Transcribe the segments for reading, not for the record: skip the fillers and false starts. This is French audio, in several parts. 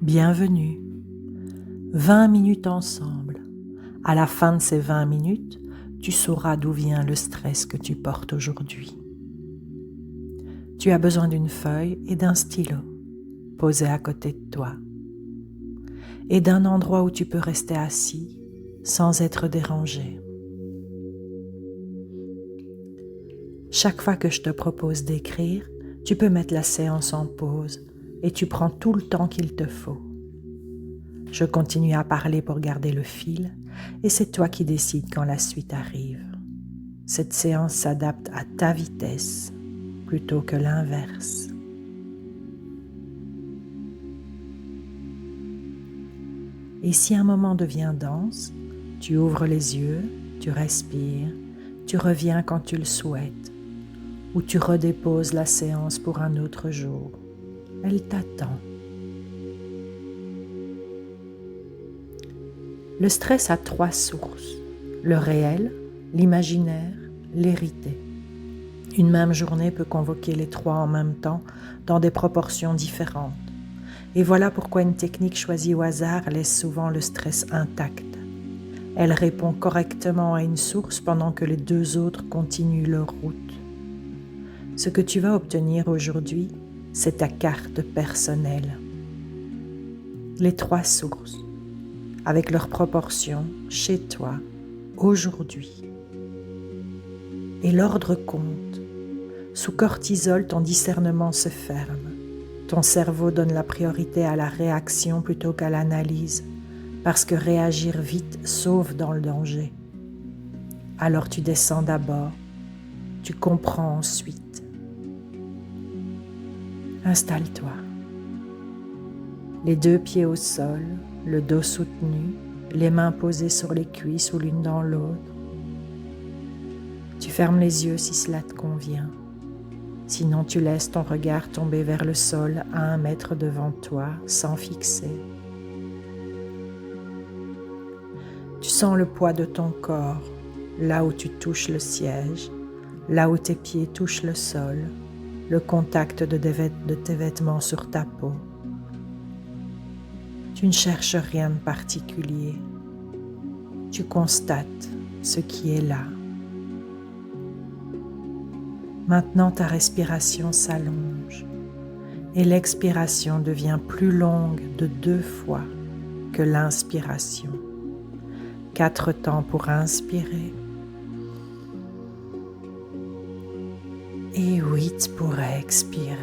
Bienvenue. 20 minutes ensemble. À la fin de ces 20 minutes, tu sauras d'où vient le stress que tu portes aujourd'hui. Tu as besoin d'une feuille et d'un stylo posés à côté de toi et d'un endroit où tu peux rester assis sans être dérangé. Chaque fois que je te propose d'écrire, tu peux mettre la séance en pause et tu prends tout le temps qu'il te faut. Je continue à parler pour garder le fil et c'est toi qui décides quand la suite arrive. Cette séance s'adapte à ta vitesse plutôt que l'inverse. Et si un moment devient dense, tu ouvres les yeux, tu respires, tu reviens quand tu le souhaites ou tu redéposes la séance pour un autre jour. Elle t'attend. Le stress a 3 sources, le réel, l'imaginaire, l'hérité. Une même journée peut convoquer les 3 en même temps dans des proportions différentes. Et voilà pourquoi une technique choisie au hasard laisse souvent le stress intact. Elle répond correctement à une source pendant que les 2 autres continuent leur route. Ce que tu vas obtenir aujourd'hui, c'est ta carte personnelle. Les 3 sources, avec leurs proportions, chez toi, aujourd'hui. Et l'ordre compte. Sous cortisol, ton discernement se ferme. Ton cerveau donne la priorité à la réaction plutôt qu'à l'analyse, parce que réagir vite sauve dans le danger. Alors tu descends d'abord, tu comprends ensuite. Installe-toi. Les 2 pieds au sol, le dos soutenu, les mains posées sur les cuisses ou l'une dans l'autre. Tu fermes les yeux si cela te convient. Sinon, tu laisses ton regard tomber vers le sol à 1 mètre devant toi, sans fixer. Tu sens le poids de ton corps, là où tu touches le siège, là où tes pieds touchent le sol, le contact de tes vêtements sur ta peau. Tu ne cherches rien de particulier. Tu constates ce qui est là. Maintenant, ta respiration s'allonge et l'expiration devient plus longue de 2 fois que l'inspiration. 4 temps pour inspirer et 8 pour expirer.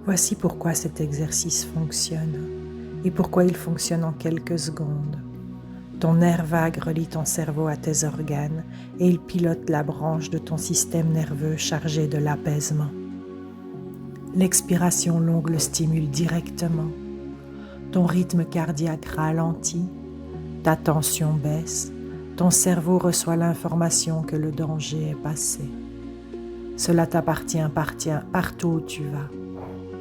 Voici pourquoi cet exercice fonctionne et pourquoi il fonctionne en quelques secondes. Ton nerf vague relie ton cerveau à tes organes et il pilote la branche de ton système nerveux chargée de l'apaisement. L'expiration longue le stimule directement. Ton rythme cardiaque ralentit, ta tension baisse, ton cerveau reçoit l'information que le danger est passé. Cela t'appartient partout où tu vas,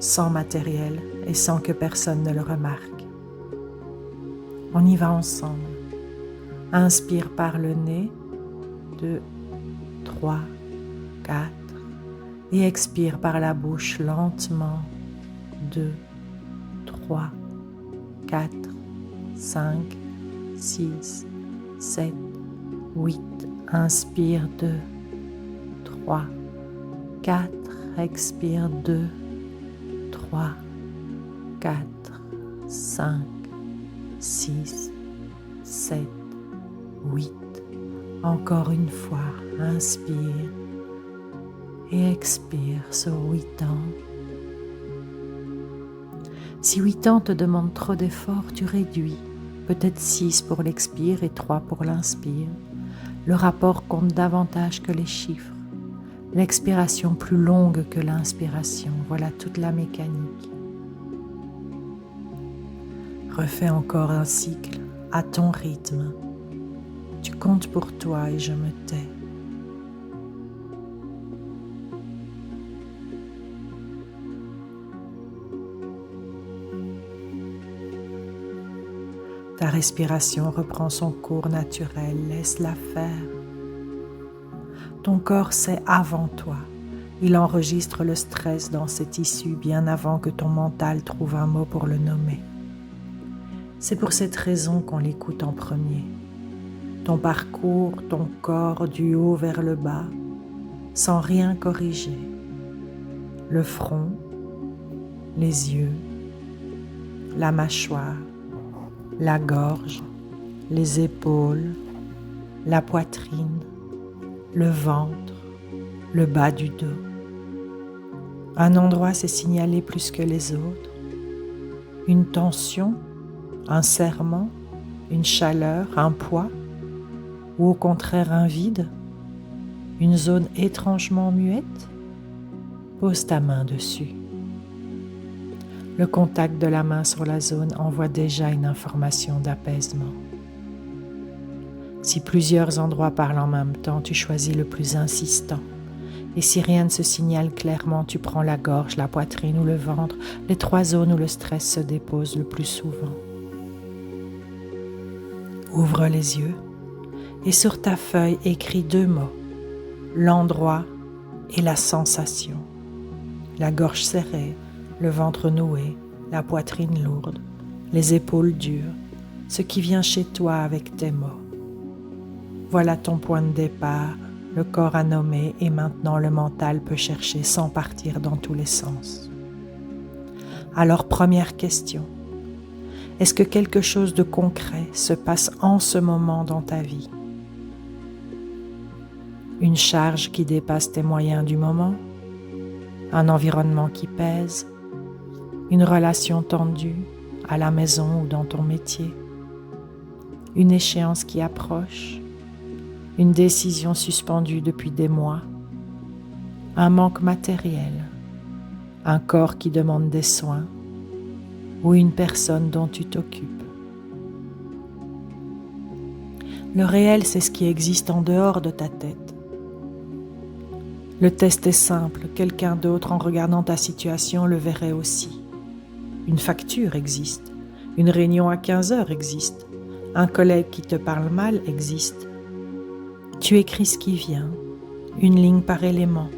sans matériel et sans que personne ne le remarque. On y va ensemble. Inspire par le nez, 2, 3, 4, et expire par la bouche lentement, 2, 3, 4, 5, 6, 7, 8. Inspire 2, 3, 4, expire 2, 3, 4, 5, 6, 7, 8. Encore une fois, inspire et expire sur 8 temps. Si 8 temps te demande trop d'efforts, tu réduis, peut-être 6 pour l'expire et 3 pour l'inspire. Le rapport compte davantage que les chiffres. L'expiration plus longue que l'inspiration, voilà toute la mécanique. Refais encore un cycle à ton rythme. Tu comptes pour toi et je me tais. Ta respiration reprend son cours naturel, laisse-la faire. Ton corps sait avant toi Il enregistre le stress dans ses tissus bien avant que ton mental trouve un mot pour le nommer. C'est pour cette raison qu'on l'écoute en premier. Ton parcours, ton corps du haut vers le bas, sans rien corriger. Le front, les yeux, la mâchoire, la gorge, les épaules, la poitrine, le ventre, le bas du dos. Un endroit s'est signalé plus que les autres. Une tension, un serrement, une chaleur, un poids, ou au contraire un vide, une zone étrangement muette. Pose ta main dessus. Le contact de la main sur la zone envoie déjà une information d'apaisement. Si plusieurs endroits parlent en même temps, tu choisis le plus insistant. Et si rien ne se signale clairement, tu prends la gorge, la poitrine ou le ventre, les 3 zones où le stress se dépose le plus souvent. Ouvre les yeux et sur ta feuille écris 2 mots, l'endroit et la sensation. La gorge serrée, le ventre noué, la poitrine lourde, les épaules dures, ce qui vient chez toi avec tes mots. Voilà ton point de départ, le corps a nommé et maintenant le mental peut chercher sans partir dans tous les sens. Alors première question, est-ce que quelque chose de concret se passe en ce moment dans ta vie? Une charge qui dépasse tes moyens du moment? Un environnement qui pèse? Une relation tendue à la maison ou dans ton métier? Une échéance qui approche? Une décision suspendue depuis des mois, un manque matériel, un corps qui demande des soins ou une personne dont tu t'occupes. Le réel, c'est ce qui existe en dehors de ta tête. Le test est simple, quelqu'un d'autre en regardant ta situation le verrait aussi. Une facture existe, une réunion à 15 heures existe, un collègue qui te parle mal existe. Tu écris ce qui vient, une ligne par élément,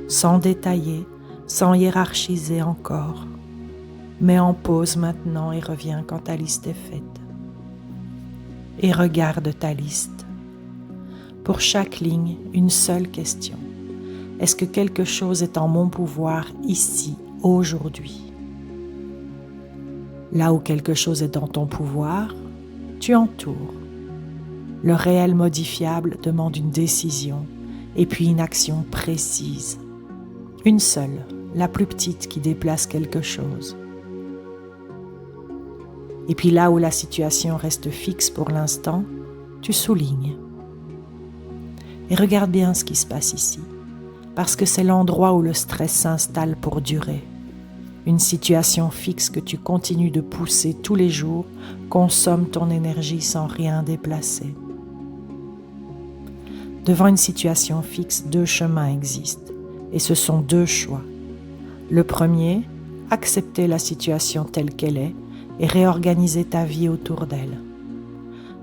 sans détailler, sans hiérarchiser encore. Mets en pause maintenant et reviens quand ta liste est faite. Et regarde ta liste. Pour chaque ligne, une seule question. Est-ce que quelque chose est en mon pouvoir ici, aujourd'hui? Là où quelque chose est dans ton pouvoir, tu entoures. Le réel modifiable demande une décision et puis une action précise. Une seule, la plus petite qui déplace quelque chose. Et puis là où la situation reste fixe pour l'instant, tu soulignes. Et regarde bien ce qui se passe ici, parce que c'est l'endroit où le stress s'installe pour durer. Une situation fixe que tu continues de pousser tous les jours consomme ton énergie sans rien déplacer. Devant une situation fixe, 2 chemins existent, et ce sont 2 choix. Le premier, accepter la situation telle qu'elle est et réorganiser ta vie autour d'elle,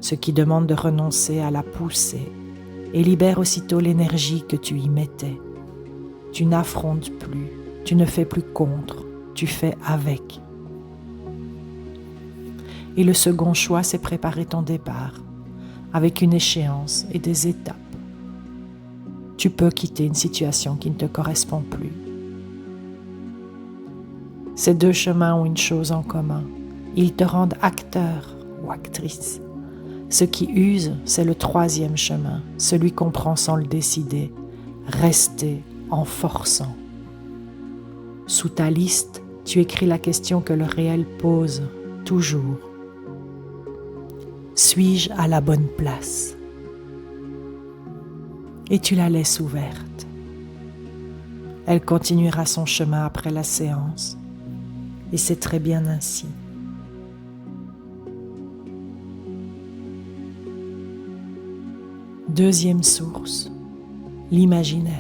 ce qui demande de renoncer à la pousser et libère aussitôt l'énergie que tu y mettais. Tu n'affrontes plus, tu ne fais plus contre, tu fais avec. Et le second choix, c'est préparer ton départ, avec une échéance et des étapes. Tu peux quitter une situation qui ne te correspond plus. Ces 2 chemins ont une chose en commun. Ils te rendent acteur ou actrice. Ce qui use, c'est le 3e chemin, celui qu'on prend sans le décider. Rester en forçant. Sous ta liste, tu écris la question que le réel pose, toujours. Suis-je à la bonne place? Et tu la laisses ouverte. Elle continuera son chemin après la séance, et c'est très bien ainsi. Deuxième source, l'imaginaire.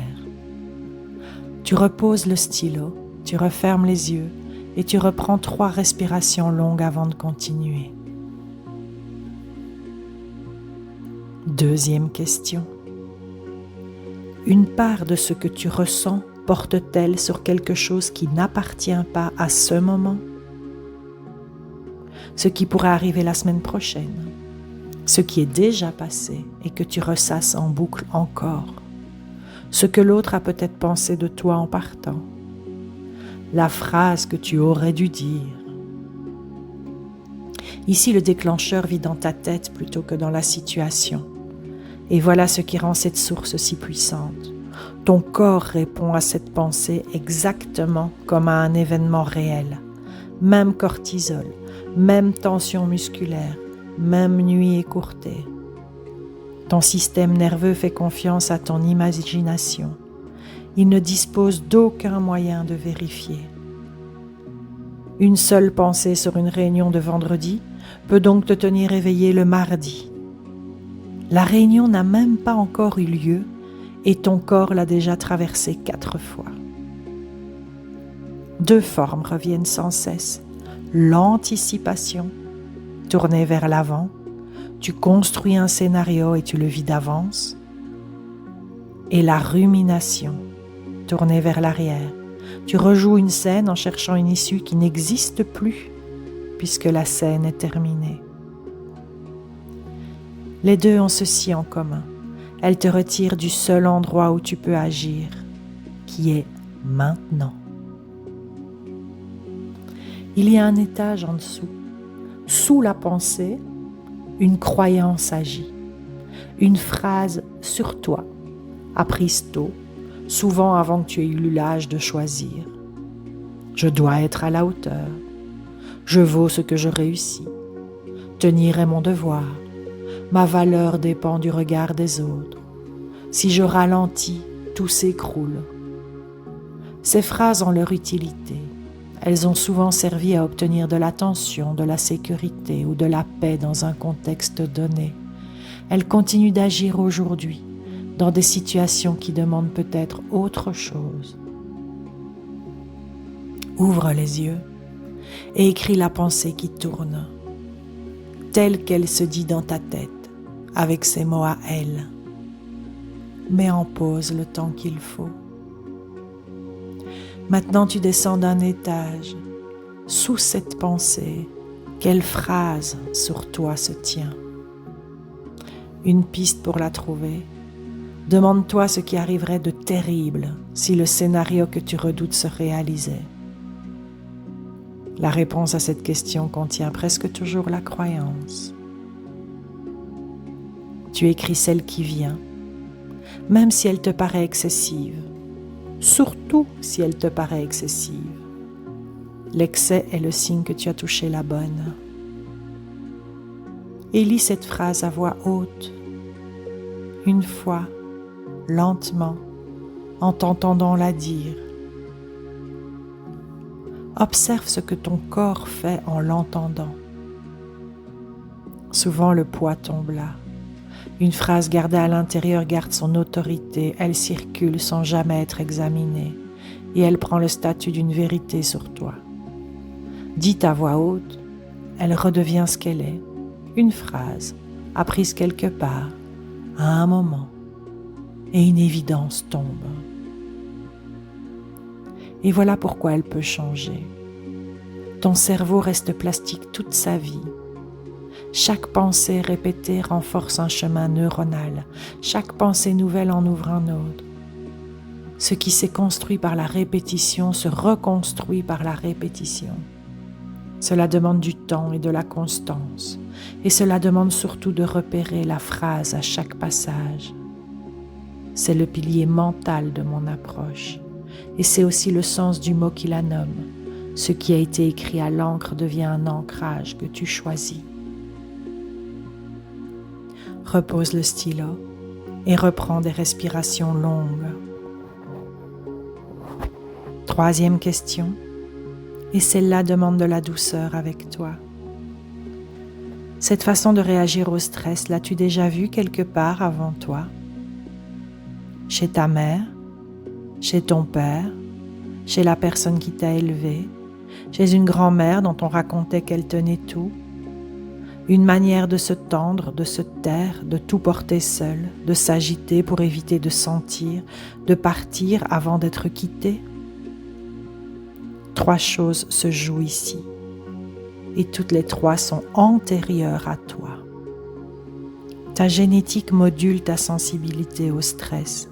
Tu reposes le stylo, tu refermes les yeux et tu reprends 3 respirations longues avant de continuer. Deuxième question. Une part de ce que tu ressens porte-t-elle sur quelque chose qui n'appartient pas à ce moment? Ce qui pourrait arriver la semaine prochaine, ce qui est déjà passé et que tu ressasses en boucle encore, ce que l'autre a peut-être pensé de toi en partant, la phrase que tu aurais dû dire. Ici, le déclencheur vit dans ta tête plutôt que dans la situation. Et voilà ce qui rend cette source si puissante. Ton corps répond à cette pensée exactement comme à un événement réel. Même cortisol, même tension musculaire, même nuit écourtée. Ton système nerveux fait confiance à ton imagination. Il ne dispose d'aucun moyen de vérifier. Une seule pensée sur une réunion de vendredi peut donc te tenir éveillé le mardi. La réunion n'a même pas encore eu lieu et ton corps l'a déjà traversée 4 fois. 2 formes reviennent sans cesse. L'anticipation, tournée vers l'avant, tu construis un scénario et tu le vis d'avance. Et la rumination, tournée vers l'arrière, tu rejoues une scène en cherchant une issue qui n'existe plus puisque la scène est terminée. Les deux ont ceci en commun. Elles te retirent du seul endroit où tu peux agir, qui est maintenant. Il y a un étage en dessous. Sous la pensée, une croyance agit. Une phrase sur toi, apprise tôt, souvent avant que tu aies eu l'âge de choisir. Je dois être à la hauteur. Je vaux ce que je réussis. Tenir est mon devoir. Ma valeur dépend du regard des autres. Si je ralentis, tout s'écroule. Ces phrases ont leur utilité. Elles ont souvent servi à obtenir de l'attention, de la sécurité ou de la paix dans un contexte donné. Elles continuent d'agir aujourd'hui, dans des situations qui demandent peut-être autre chose. Ouvre les yeux et écris la pensée qui tourne, telle qu'elle se dit dans ta tête, avec ses mots à elle. Mets en pause le temps qu'il faut. Maintenant, tu descends d'un étage. Sous cette pensée, quelle phrase sur toi se tient? Une piste pour la trouver. Demande-toi ce qui arriverait de terrible si le scénario que tu redoutes se réalisait. La réponse à cette question contient presque toujours la croyance. Tu écris celle qui vient, même si elle te paraît excessive, surtout si elle te paraît excessive. L'excès est le signe que tu as touché la bonne. Et lis cette phrase à voix haute, une fois, lentement, en t'entendant la dire. Observe ce que ton corps fait en l'entendant. Souvent le poids tombe là. Une phrase gardée à l'intérieur garde son autorité, elle circule sans jamais être examinée et elle prend le statut d'une vérité sur toi. Dite à voix haute, elle redevient ce qu'elle est, une phrase apprise quelque part, à un moment, et une évidence tombe. Et voilà pourquoi elle peut changer. Ton cerveau reste plastique toute sa vie. Chaque pensée répétée renforce un chemin neuronal. Chaque pensée nouvelle en ouvre un autre. Ce qui s'est construit par la répétition se reconstruit par la répétition. Cela demande du temps et de la constance. Et cela demande surtout de repérer la phrase à chaque passage. C'est le pilier mental de mon approche. Et c'est aussi le sens du mot qui la nomme. Ce qui a été écrit à l'encre devient un ancrage que tu choisis. Repose le stylo et reprends des respirations longues. 3e question, et celle-là demande de la douceur avec toi. Cette façon de réagir au stress, l'as-tu déjà vue quelque part avant toi? Chez ta mère, chez ton père, chez la personne qui t'a élevé, chez une grand-mère dont on racontait qu'elle tenait tout, Une manière de se tendre, de se taire, de tout porter seul, de s'agiter pour éviter de sentir, de partir avant d'être quitté. 3 choses se jouent ici, et toutes les 3 sont antérieures à toi. Ta génétique module ta sensibilité au stress.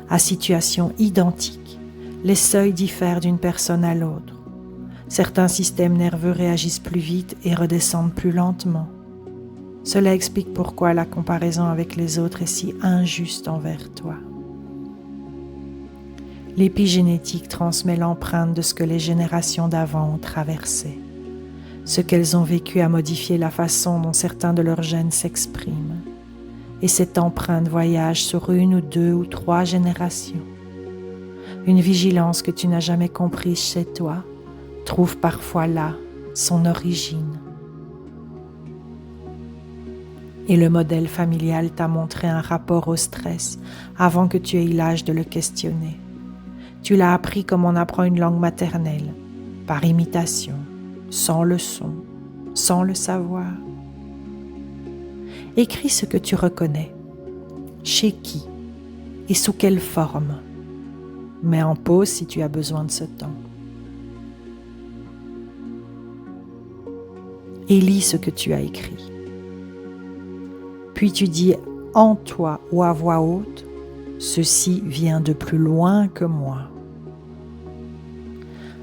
À situation identique, les seuils diffèrent d'une personne à l'autre. Certains systèmes nerveux réagissent plus vite et redescendent plus lentement. Cela explique pourquoi la comparaison avec les autres est si injuste envers toi. L'épigénétique transmet l'empreinte de ce que les générations d'avant ont traversé. Ce qu'elles ont vécu a modifié la façon dont certains de leurs gènes s'expriment. Et cette empreinte voyage sur 1 ou 2 ou 3 générations. Une vigilance que tu n'as jamais comprise chez toi trouve parfois là son origine. Et le modèle familial t'a montré un rapport au stress avant que tu aies l'âge de le questionner. Tu l'as appris comme on apprend une langue maternelle, par imitation, sans leçon, sans le savoir. Écris ce que tu reconnais, chez qui et sous quelle forme. Mets en pause si tu as besoin de ce temps. Et lis ce que tu as écrit. Puis tu dis en toi ou à voix haute, ceci vient de plus loin que moi.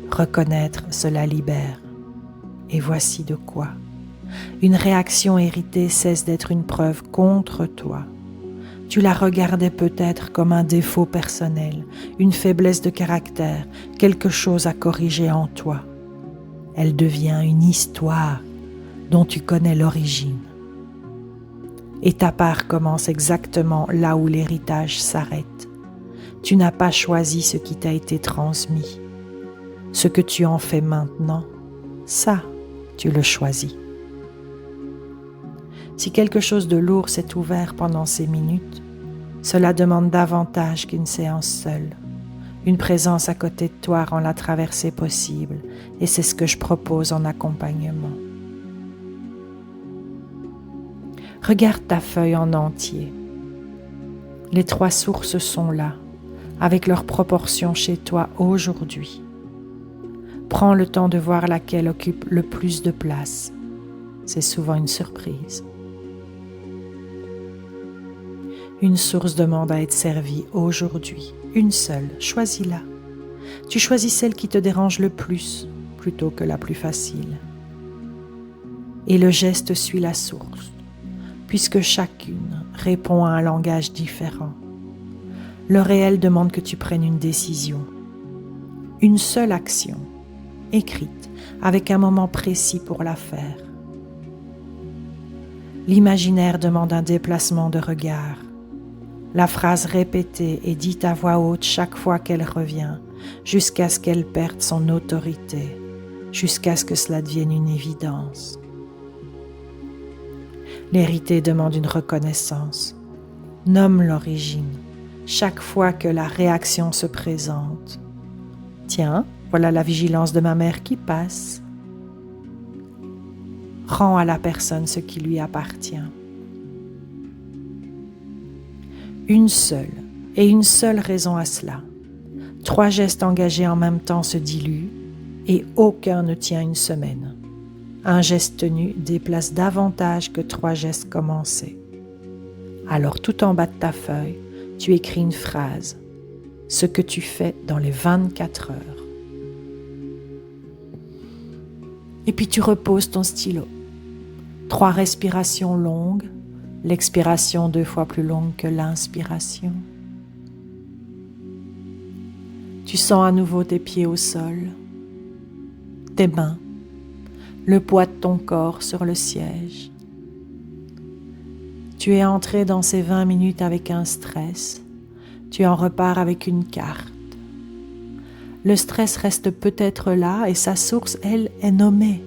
Reconnaître, cela libère. Et voici de quoi. Une réaction héritée cesse d'être une preuve contre toi. Tu la regardais peut-être comme un défaut personnel, une faiblesse de caractère, quelque chose à corriger en toi. Elle devient une histoire dont tu connais l'origine. Et ta part commence exactement là où l'héritage s'arrête. Tu n'as pas choisi ce qui t'a été transmis. Ce que tu en fais maintenant, ça, tu le choisis. Si quelque chose de lourd s'est ouvert pendant ces minutes, cela demande davantage qu'une séance seule. Une présence à côté de toi rend la traversée possible, et c'est ce que je propose en accompagnement. Regarde ta feuille en entier. Les 3 sources sont là, avec leurs proportions chez toi aujourd'hui. Prends le temps de voir laquelle occupe le plus de place. C'est souvent une surprise. Une source demande à être servie aujourd'hui. Une seule, choisis-la. Tu choisis celle qui te dérange le plus, plutôt que la plus facile. Et le geste suit la source, puisque chacune répond à un langage différent. Le réel demande que tu prennes une décision. Une seule action, écrite, avec un moment précis pour la faire. L'imaginaire demande un déplacement de regard. La phrase répétée et dite à voix haute chaque fois qu'elle revient, jusqu'à ce qu'elle perde son autorité, jusqu'à ce que cela devienne une évidence. L'hérité demande une reconnaissance. Nomme l'origine, chaque fois que la réaction se présente. Tiens, voilà la vigilance de ma mère qui passe. Rends à la personne ce qui lui appartient. Une seule, et une seule raison à cela. 3 gestes engagés en même temps se diluent, et aucun ne tient une semaine. Un geste tenu déplace davantage que 3 gestes commencés. Alors tout en bas de ta feuille, tu écris une phrase, ce que tu fais dans les 24 heures. Et puis tu reposes ton stylo. 3 respirations longues, l'expiration 2 fois plus longue que l'inspiration. Tu sens à nouveau tes pieds au sol, tes mains, le poids de ton corps sur le siège. Tu es entré dans ces 20 minutes avec un stress. Tu en repars avec une carte. Le stress reste peut-être là et sa source, elle, est nommée.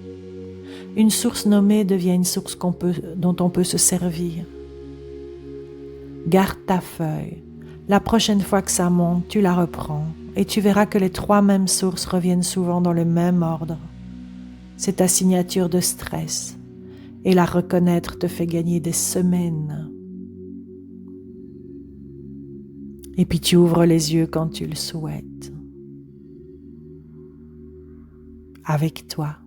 Une source nommée devient une source dont on peut se servir. Garde ta feuille. La prochaine fois que ça monte, tu la reprends et tu verras que les 3 mêmes sources reviennent souvent dans le même ordre. C'est ta signature de stress. Et la reconnaître te fait gagner des semaines. Et puis tu ouvres les yeux quand tu le souhaites. Avec toi.